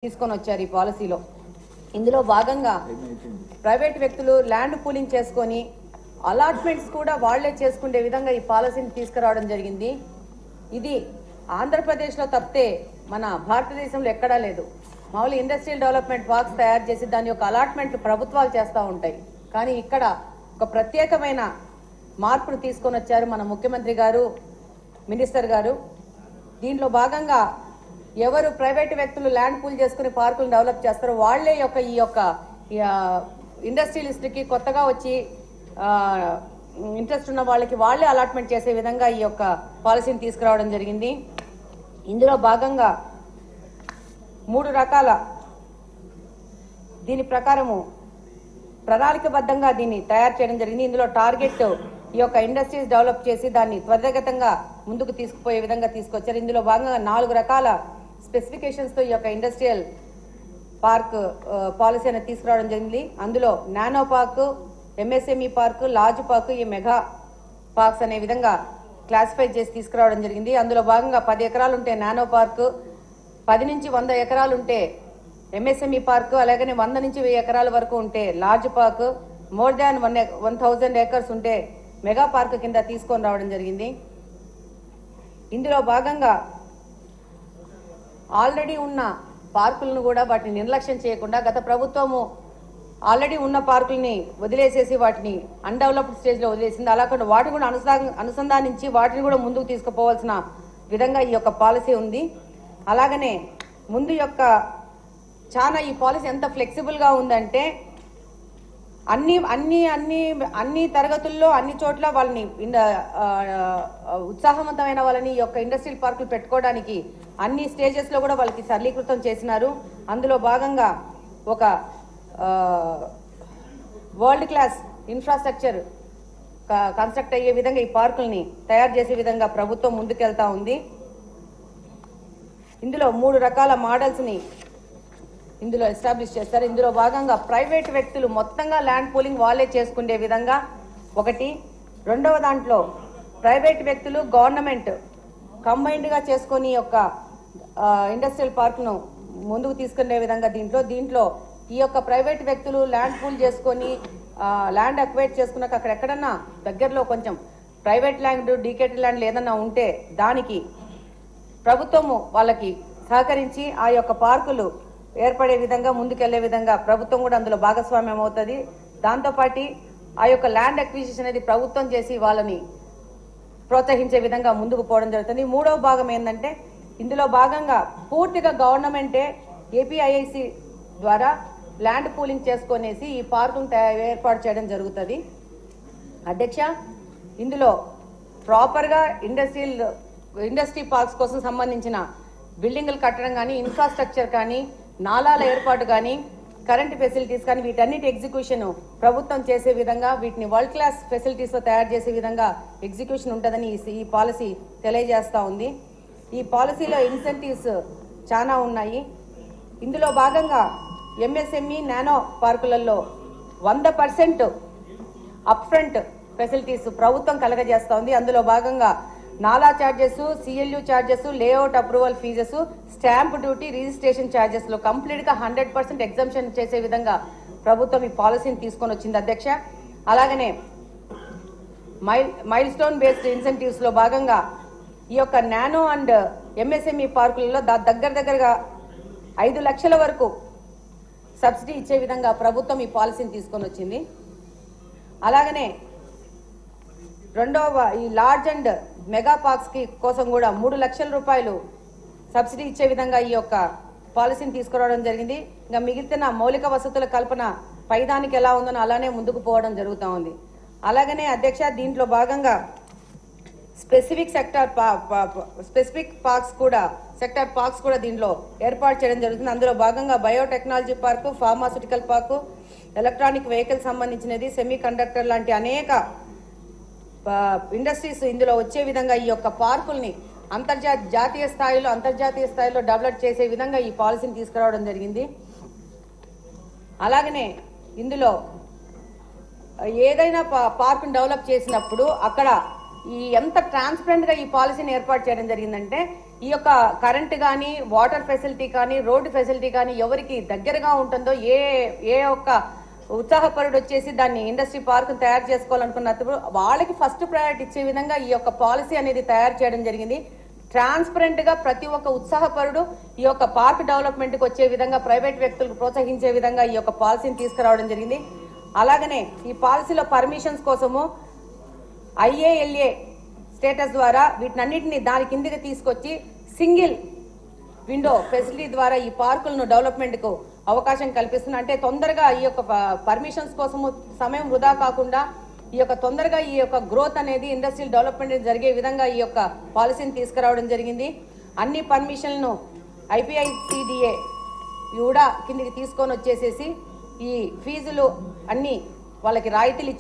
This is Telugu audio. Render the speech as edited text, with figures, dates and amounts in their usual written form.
తీసుకొని వచ్చారు ఈ పాలసీలో. ఇందులో భాగంగా ప్రైవేట్ వ్యక్తులు ల్యాండ్ పూలింగ్ చేసుకొని అలాట్మెంట్స్ కూడా వాళ్లే చేసుకునే విధంగా ఈ పాలసీని తీసుకురావడం జరిగింది. ఇది ఆంధ్రప్రదేశ్లో తప్పితే మన భారతదేశంలో ఎక్కడా లేదు. మామూలు ఇండస్ట్రియల్ డెవలప్మెంట్ పార్క్స్ తయారు చేసి దాని యొక్క అలాట్మెంట్లు ప్రభుత్వాలు చేస్తూ ఉంటాయి. కానీ ఇక్కడ ఒక ప్రత్యేకమైన మార్పును తీసుకొని వచ్చారు మన ముఖ్యమంత్రి గారు, మినిస్టర్ గారు. దీంట్లో భాగంగా ఎవరు ప్రైవేట్ వ్యక్తులు ల్యాండ్ పూల్ చేసుకుని పార్కులను డెవలప్ చేస్తారో వాళ్లే ఈ యొక్క ఇండస్ట్రియలిస్ట్కి కొత్తగా వచ్చి ఇంట్రెస్ట్ ఉన్న వాళ్ళకి వాళ్లే అలాట్మెంట్ చేసే విధంగా ఈ యొక్క పాలసీని తీసుకురావడం జరిగింది. ఇందులో భాగంగా 3 రకాల దీని ప్రకారము ప్రణాళికబద్ధంగా దీన్ని తయారు చేయడం జరిగింది. ఇందులో టార్గెట్ ఈ యొక్క ఇండస్ట్రీస్ డెవలప్ చేసి దాన్ని త్వరితగతంగా ముందుకు తీసుకుపోయే విధంగా తీసుకొచ్చారు. ఇందులో భాగంగా 4 రకాల స్పెసిఫికేషన్స్ తో ఈ యొక్క ఇండస్ట్రియల్ పార్క్ పాలసీ అనేది తీసుకురావడం జరిగింది. అందులో nano park, MSME park, large park, ఈ మెగా పార్క్స్ అనే విధంగా క్లాసిఫై చేసి తీసుకురావడం జరిగింది. అందులో భాగంగా 10 ఎకరాలు ఉంటే నానో పార్క్, 10 నుంచి 100 ఎకరాలు ఉంటే ఎంఎస్ఎంఈ పార్క్, అలాగనే 100 నుంచి 1000 ఎకరాల వరకు ఉంటే large park, more than 1000 acres ఉంటే మెగా పార్క్ కింద తీసుకొని రావడం జరిగింది. ఇందులో భాగంగా ఆల్రెడీ ఉన్న పార్కులను కూడా వాటిని నిర్లక్ష్యం చేయకుండా గత ప్రభుత్వము ఆల్రెడీ ఉన్న పార్కుల్ని వదిలేసేసి వాటిని అన్డెవలప్డ్ స్టేజ్లో వదిలేసింది. అలా కాకుండా వాటిని కూడా అనుసంధానించి వాటిని కూడా ముందుకు తీసుకుపోవాల్సిన విధంగా ఈ యొక్క పాలసీ ఉంది. అలాగనే ముందు యొక్క చాలా ఈ పాలసీ ఎంత ఫ్లెక్సిబుల్గా ఉందంటే అన్ని తరగతుల్లో అన్ని చోట్ల వాళ్ళని ఉత్సాహవంతమైన వాళ్ళని ఈ యొక్క ఇండస్ట్రియల్ పార్కులు పెట్టుకోవడానికి అన్ని స్టేజెస్ లో కూడా వాళ్ళకి సరళీకృతం చేసినారు. అందులో భాగంగా ఒక వరల్డ్ క్లాస్ ఇన్ఫ్రాస్ట్రక్చర్ కన్స్ట్రక్ట్ అయ్యే విధంగా ఈ పార్కుల్ని తయారు చేసే విధంగా ప్రభుత్వం ముందుకెళ్తా ఉంది. ఇందులో 3 రకాల మోడల్స్ ని ఇందులో ఎస్టాబ్లిష్ చేస్తారు. ఇందులో భాగంగా ప్రైవేట్ వ్యక్తులు మొత్తంగా ల్యాండ్ పూలింగ్ వాళ్ళే చేసుకునే విధంగా ఒకటి. రెండవ దాంట్లో ప్రైవేట్ వ్యక్తులు గవర్నమెంట్ కంబైన్డ్ గా చేసుకుని యొక్క ఇండస్ట్రియల్ పార్క్ ను ముందుకు తీసుకునే విధంగా దీంట్లో ఈ యొక్క ప్రైవేట్ వ్యక్తులు ల్యాండ్ పూల్ చేసుకొని ల్యాండ్ అక్వైర్ చేసుకున్నాక అక్కడ ఎక్కడన్నా దగ్గరలో కొంచెం ప్రైవేట్ ల్యాండ్, డీకేటెడ్ ల్యాండ్ ఏదన్నా ఉంటే దానికి ప్రభుత్వము వాళ్ళకి సహకరించి ఆ యొక్క పార్కులు ఏర్పడే విధంగా ముందుకెళ్లే విధంగా ప్రభుత్వం కూడా అందులో భాగస్వామ్యం అవుతుంది. దాంతోపాటు ఆ యొక్క ల్యాండ్ అక్విజిషన్ అనేది ప్రభుత్వం చేసి వాళ్ళని ప్రోత్సహించే విధంగా ముందుకు పోవడం జరుగుతుంది. 3వ భాగం ఏంటంటే ఇందులో భాగంగా పూర్తిగా గవర్నమెంటే ఏపీఐఐసి ద్వారా ల్యాండ్ పూలింగ్ చేసుకునేసి ఈ పార్కును ఏర్పాటు చేయడం జరుగుతుంది. అధ్యక్ష, ఇందులో ప్రాపర్గా ఇండస్ట్రీ పార్క్స్ కోసం సంబంధించిన బిల్డింగులు కట్టడం కానీ, ఇన్ఫ్రాస్ట్రక్చర్ కానీ, నాలాల ఏర్పాటు కానీ, కరెంట్ ఫెసిలిటీస్ కానీ వీటన్నిటి ఎగ్జిక్యూషన్ ప్రభుత్వం చేసే విధంగా వీటిని వరల్డ్ క్లాస్ ఫెసిలిటీస్ తో తయారు చేసే విధంగా ఎగ్జిక్యూషన్ ఉంటుందని ఈ పాలసీ తెలియజేస్తా ఉంది. ఈ పాలసీలో ఇన్సెంటివ్స్ చాలా ఉన్నాయి. ఇందులో భాగంగా ఎంఎస్ఎంఈ నానో పార్కులలో 100% అప్ ఫ్రంట్ ఫెసిలిటీస్ ప్రభుత్వం కలగజేస్తా ఉంది. అందులో భాగంగా NALA charges, CLU charges, layout approval fees, stamp duty, registration charges లో కంప్లీట్ గా 100% ఎగ్జంప్షన్ చేసే విధంగా ప్రభుత్వం ఈ పాలసీని తీసుకొని వచ్చింది అధ్యక్ష. అలాగనే మైల్ స్టోన్ బేస్డ్ ఇన్సెంటివ్స్ లో భాగంగా ఈ యొక్క నానో అండ్ ఎంఎస్ఎంఈ పార్కులలో దగ్గరగా 5 లక్షల వరకు సబ్సిడీ ఇచ్చే విధంగా ప్రభుత్వం ఈ పాలసీని తీసుకొని వచ్చింది. అలాగనే రెండవ ఈ లార్జ్ అండ్ మెగా పార్క్స్ కోసం కూడా 3 లక్షల రూపాయలు సబ్సిడీ ఇచ్చే విధంగా ఈ యొక్క పాలసీని తీసుకురావడం జరిగింది. ఇంకా మిగిలిన మౌలిక వసతుల కల్పన పైదానికి ఎలా ఉందో అలానే ముందుకు పోవడం జరుగుతూ ఉంది. అలాగనే అధ్యక్ష, దీంట్లో భాగంగా స్పెసిఫిక్ సెక్టార్ పార్క్స్ కూడా దీంట్లో ఏర్పాటు చేయడం జరుగుతుంది. అందులో భాగంగా biotechnology park, pharmaceutical park, electronic vehicle సంబంధించినది, సెమీ కండక్టర్ లాంటి అనేక ఇండస్ట్రీస్ ఇందులో వచ్చే విధంగా ఈ యొక్క పార్కుల్ని జాతీయ స్థాయిలో డెవలప్ చేసే విధంగా ఈ పాలసీని తీసుకురావడం జరిగింది. అలాగనే ఇందులో ఏదైనా పార్కును డెవలప్ చేసినప్పుడు అక్కడ ఈ ఎంత ట్రాన్స్పరెంట్ గా ఈ పాలసీని ఏర్పాటు చేయడం జరిగిందంటే ఈ యొక్క కరెంట్ కానీ, వాటర్ ఫెసిలిటీ కానీ, రోడ్డు ఫెసిలిటీ కానీ ఎవరికి దగ్గరగా ఉంటుందో, ఏ ఒక్క ఉత్సాహపరుడు వచ్చేసి దాన్ని ఇండస్ట్రీ పార్క్ తయారు చేసుకోవాలనుకున్నప్పుడు వాళ్ళకి ఫస్ట్ ప్రయారిటీ ఇచ్చే విధంగా ఈ యొక్క పాలసీ అనేది తయారు చేయడం జరిగింది. ట్రాన్స్పరెంట్ గా ప్రతి ఒక్క ఉత్సాహపరుడు ఈ యొక్క పార్క్ డెవలప్మెంట్ కి వచ్చే విధంగా, ప్రైవేట్ వ్యక్తులకు ప్రోత్సహించే విధంగా ఈ యొక్క పాలసీని తీసుకురావడం జరిగింది. అలాగనే ఈ పాలసీలో పర్మిషన్స్ కోసము IALA స్టేటస్ ద్వారా వీటినన్నిటిని దాని కిందకి తీసుకొచ్చి సింగిల్ విండో ఫెసిలిటీ ద్వారా ఈ పార్కులను డెవలప్మెంట్ కు అవకాశం కల్పిస్తుంది. అంటే తొందరగా ఈ యొక్క పర్మిషన్స్ కోసము సమయం వృధా కాకుండా ఈ యొక్క తొందరగా ఈ యొక్క గ్రోత్ అనేది, ఇండస్ట్రియల్ డెవలప్మెంట్ జరిగే విధంగా ఈ యొక్క పాలసీని తీసుకురావడం జరిగింది. అన్ని పర్మిషన్లను IPICDA కూడా కిందికి తీసుకొని వచ్చేసేసి ఈ ఫీజులు అన్ని వాళ్ళకి రాయితీలు